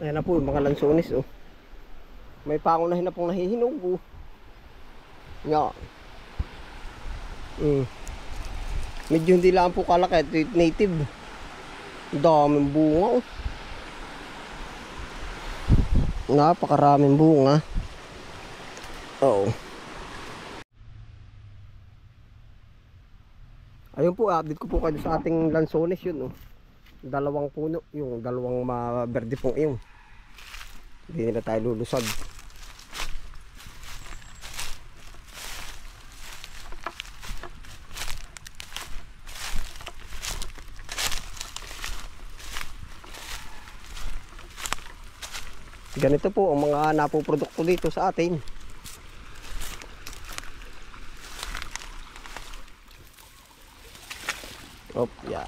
Ayan na po yung mga lansones, oh. May pangunahin na pong nahihinog, oh. Nga. Medyo hindi lang po kalaki. Ito native. Daming bunga, oh. Napakaraming bunga. Oh. Ayun po, update ko po kayo sa ating lansones yun, oh. Dalawang puno, yung dalawang maberde pong yung. Hindi na tayo lulusad. Ganito po ang mga napoprodukto dito sa atin. Op, yeah.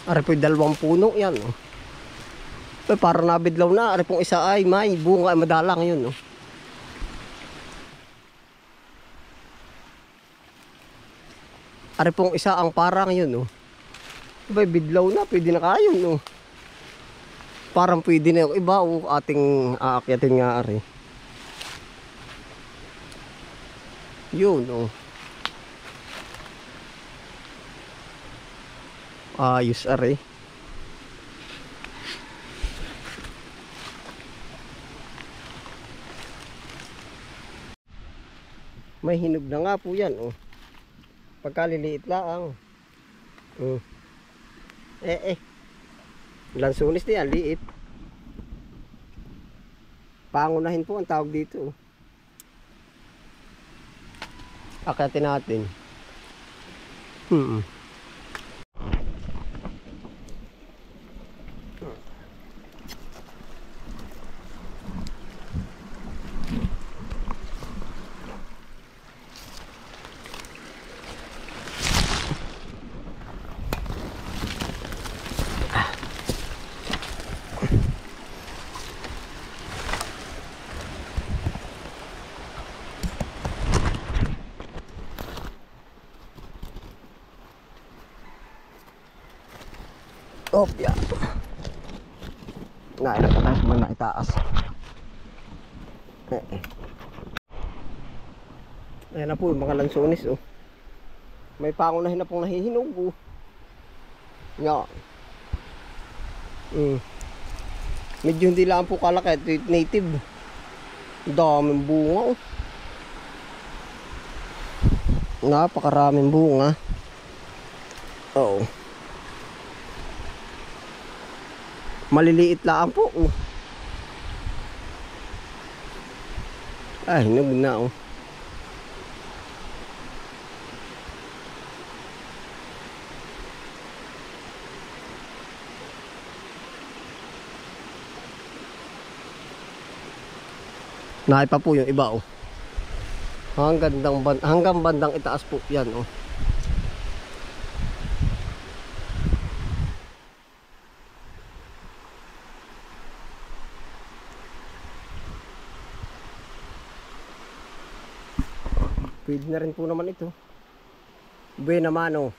Ari po yung dalawang puno yan, oh. Para nabidlaw na. Ari pong isa ay may bunga, ay madalang yun, oh. Ari pong isa ang parang yun, oh. Bidlaw na, pwede na kayo, oh. Parang pwede na yung iba, oh. Ating aakyatin nga, ari. Yun, oh. Ayos, ari. May hinog na nga po yan, oh. Pagkaliliit lang. Lansones na yan, liit. Pangunahin po ang tawag dito, oh. Akyatin natin. Oh, yeah. Nakataas man na itaas. Ayan na po yung mga lansones, oh. May pangunahin na pong nahihinog, oh. Nga. Medyo hindi lang po kalaki. Ito native. Daming bunga, oh. Napakaraming bunga. Oh. Maliliit lang po, oh. Ay, hinog na, oh. Naipa po yung iba, oh. Hanggang bandang itaas po yan, oh. Pwede na rin po naman ito. Buena mano.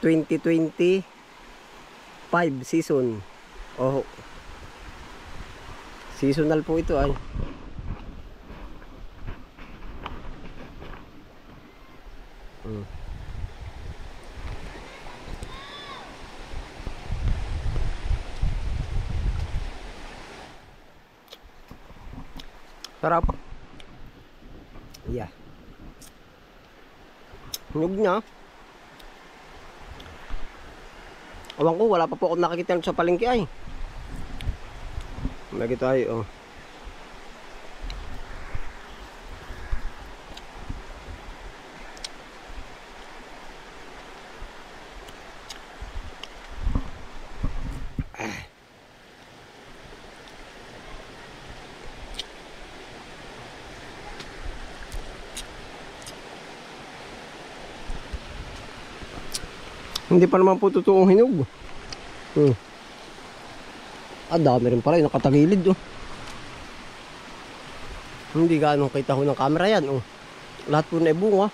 2025 season. Oh. Seasonal po ito ay. Sarap. Yeah. Hinog niya. Awan ko, wala pa po ako nakikita sa palengke ay. Lagi tayo, oh. Hindi pa naman po totoong hinog. Dami rin pala yung nakatagilid oh. Hindi gaano kita ho ng camera yan oh. Lahat po na ibunga.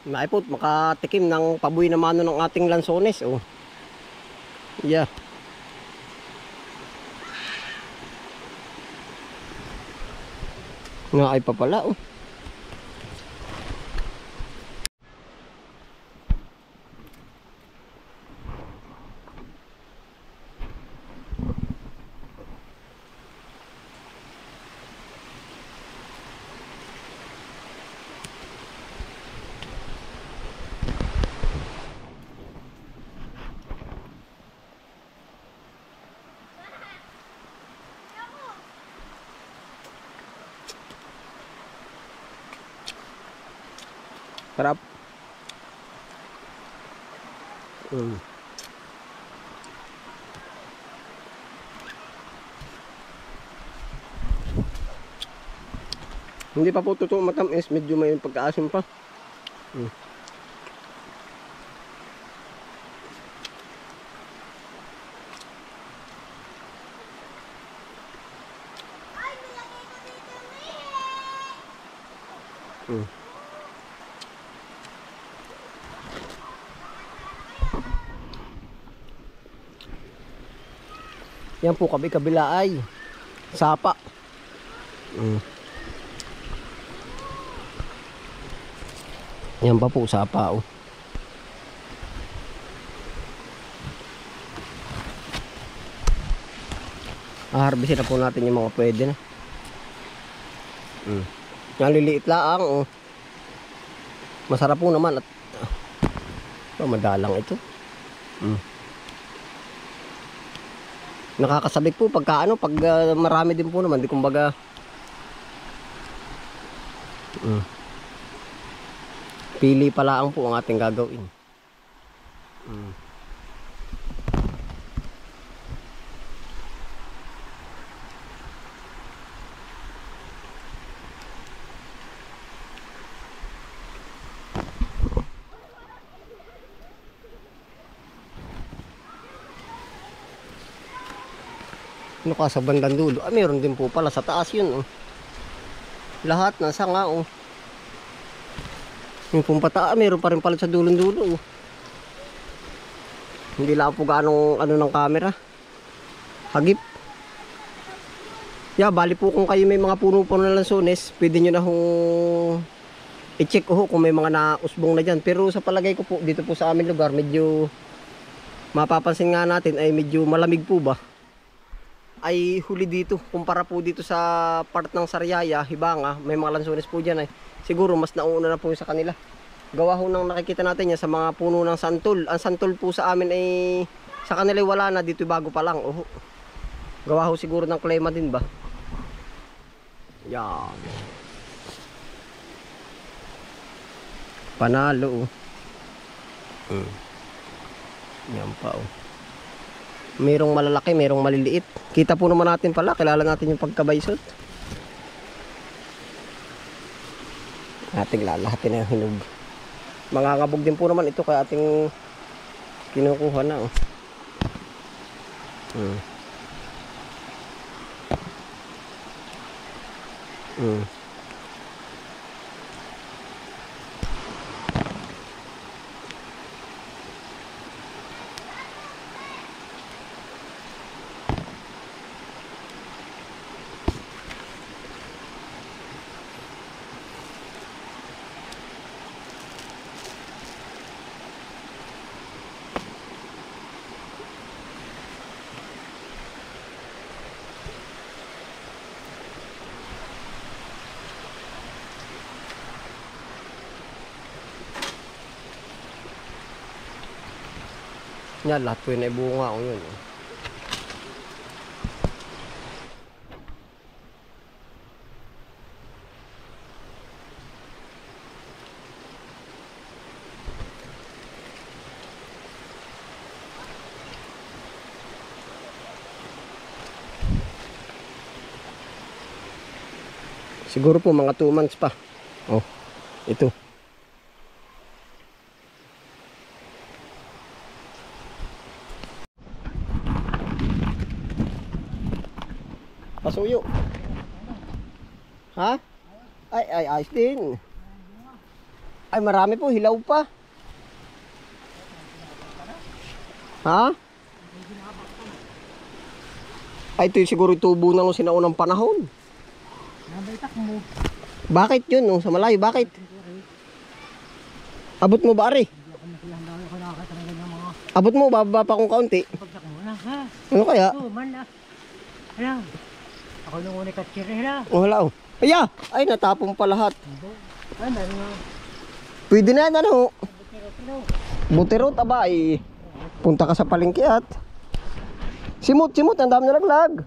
Naipot, makatikim ng paboy na mano ng ating lansones oh. Yeah. Nga ay pa pala oh. Sarap. Hindi pa po totoo matamis, medyo may pagkaasim pa. Yan po kabila ay sapa. Yan pa po sapa oh. Harvestin na po natin yung mga pwede na. Yan liliit lang oh. Masarap po naman at madalang ito. Nakakasabik po pagka ano, pag marami din po naman, di kumbaga pili pala ang po ang ating gagawin. Ano ka sa bandang dulo? Meron din po pala sa taas yun oh. Lahat nasa nga oh. Yung pumpata, meron pa rin pala sa dulong-dulo oh. Hindi lang po gaano ano ng camera. Hagip. Yeah, bali po kung kayo may mga puno-puno na lansones, pwede nyo na hong i-check oh kung may mga nausbong na dyan. Pero sa palagay ko po, dito po sa aming lugar, medyo mapapansin nga natin ay medyo malamig po ba. Ay huli dito kumpara po dito sa part ng Sariaya, Hibanga, may mga lansones po dyan ay siguro mas nauna na po sa kanila. Gawa ho nang nakikita natin yan sa mga puno ng santol. Ang santol po sa amin ay sa kanila wala na, dito bago pa lang oh. Gawa ho siguro ng klima din ba. Yan. Panalo oh. Yan pa oh. Merong malalaki, merong maliliit. Kita po naman natin pala, kilala natin yung pagkabaysot. Ating lalahatin na yung hinog. Mangangabog din po naman ito kaya ating kinukuha na oh. Yan, lahat po yun ay bunga ko yun. Siguro po mga 2 months pa. Oh, ito. Pasuyo. Ha? Ay, ayos din. Ay, marami po. Hilaw pa. Ha? Ay, ito siguro tubo na nung sinaunang panahon. Bakit yun? Sa malayo, bakit? Abot mo ba, Ari? Abot mo, bababa pa kung kaunti. Ano kaya? Ako nung unik at sirila. Wala. Aya! Ay, natapon pa lahat. Pwede na yan, ano? Butirot, aba, ay. Punta ka sa palengke at. Simot, ang dami nalaglag.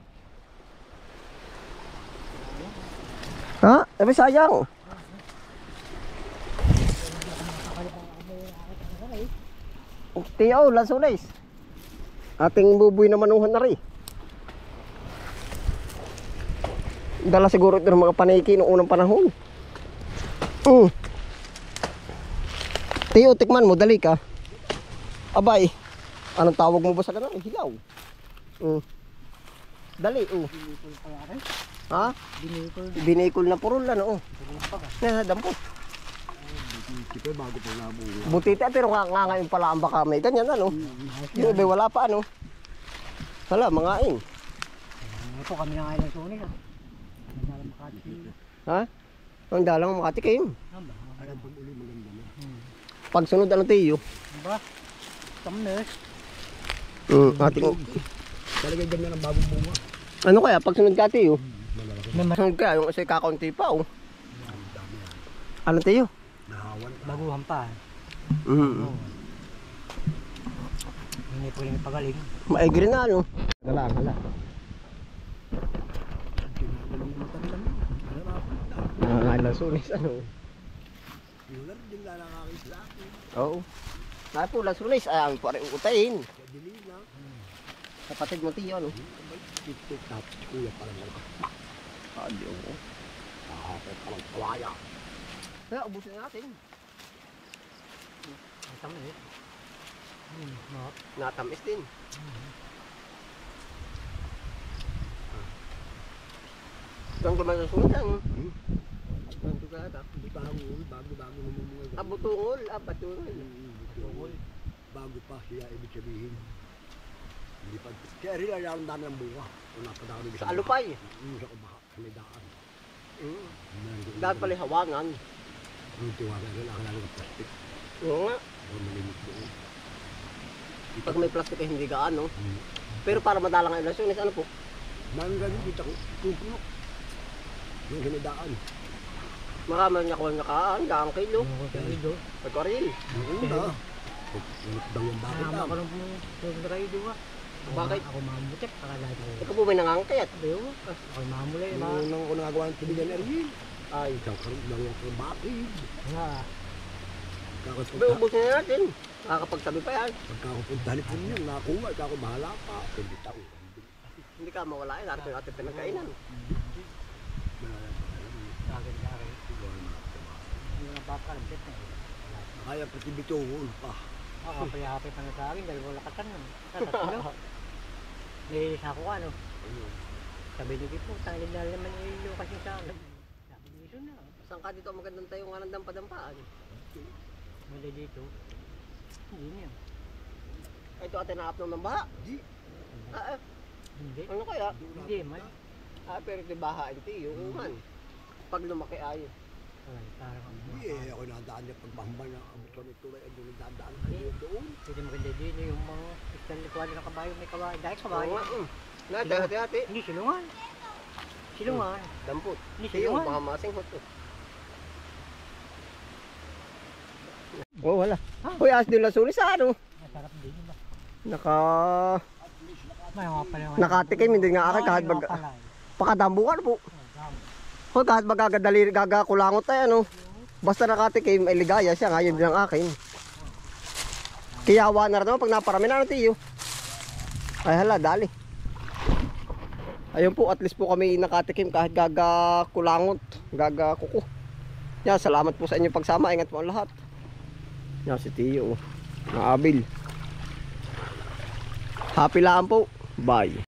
Ha? Sabi sayang. Tiyaw, lansunis. Ating buboy na manuhan na rin. Dala siguro ito ng mga paniki noong unang panahon. Tiyo, tikman mo, dali ka. Abay, anong tawag mo ba sa ganun? Hilaw. Dali, Ha? Binikol na purol, ano? Dampot. Butite, pero nga ngayon pala ang baka may ganyan, ano? Yung iba wala pa, ano? Hala, mga ing. Ito kami na ngayon sa unik. Ha? Ang dalang makatikim. Pagsunod, ano tiyo? Ba? Tamnes. Ating... Talaga ganyan ang bagong bunga. Ano kaya, pagsunod ka tiyo? Sunod kaya, yung isa kakaunti pa, oh. Ano tiyo? Nahawan. Baguhan pa. Hindi po rin pagaling. Maigri na, ano? Hala. Lasunis, ano? Yung din lang nakakisla. Oo. Dahil po, lasunis, ay ang pare utayin. Dili na. Kapatid mo tiyo, ano? Ito tapos kuya pala mo. Adi, oo. Kahapon palang kawaya. Kaya, ubusin natin. Ang tamis. Natamis din. Saan ko masasunod yan? Saan ko kata? Bago naman mga. Butungol, batungol. Butungol. Bago pa siya ibig sabihin. Hindi pa. Kaya rin ay ang dami ng bunga. Kung napadaan ng Sa alupay. Sa kubaha. Sa may daan. Dahil pala hawangan. Ang tiwala rin ang kailangan ng plastic. Oo nga. O malimit doon. Pag may plastic ay hindi gaano. Pero para madalang ang lasunis, ano po? Nanggaling kita ko. Kukulo. Yung hinidaan. Maraming nakuha na kaan, gaang kilo. Pagkaril. Yung una. Nagdang yung bakit Tama lang. ko lang po yung raido ha. Bakit? Ako mamutik. Akala ko. Ikaw po may nangangkayat. Sayo. Ako mamulay. Yung unang ko nagagawa ng tubigan na rin. Ay. Isang karoon lang yung bakit. Nga. Sabi, ubusin na natin. Nakakapagsabi pa yan. Pagkakapunta ni Punyo, nakuha. Ikaw bahala pa. Kundi tao. Hindi ka mawala eh. Dati ko yung ating pinagkainan. Agad-agad. Yung nabaka ng bet na eh. Kaya pati bitungol pa. Ako kapayahapi pa na sa akin dahil wala katan nun. Tatlo. Nililis ako ano. Sabi niyo po, tangilid na naman yung kasi sa akin. Sabi niyo ito na. Saan ka dito magandang tayo nga ng dampadampaan? Mali dito. Hindi niya. Ay, ito atin naap ng baha. Di. Hindi. Ano kaya? Hindi man. Pero ito baha, ito yung uman. Pag lumaki ay. Ay, parang ang Di eh. Ako nadaan niya pagmahambal na ang buto nito ay ang nagdadaan kayo doon. Hindi maganda din yung mga isang likuan ng kabayo may kabayo. Dahil Oo kabayo. nga. Hati-hati. Hindi silungan. Silungan. Dampot. Hindi Tiyo, silungan. baka masinghot to. Oh, wala. Uy, as din lasunis sa ano? Masarap din ba? May mga pala. Nakatikim, hindi nga akin kahit mag... Pakadambukan po. Hoy, kahit magagadali, gagakulangot tayo, ano? Basta nakatikim, ay ligaya siya, ngayon din ang akin. Kiyawa na rin naman pag naparami na ng tiyo. Ay hala, dali. Ayun po, at least po kami nakatikim kahit gaga kulangot, gaga kuko. Yan, salamat po sa inyong pagsama. Ingat po ang lahat. Yan si Tiyo, naabil. Happy lang po. Bye.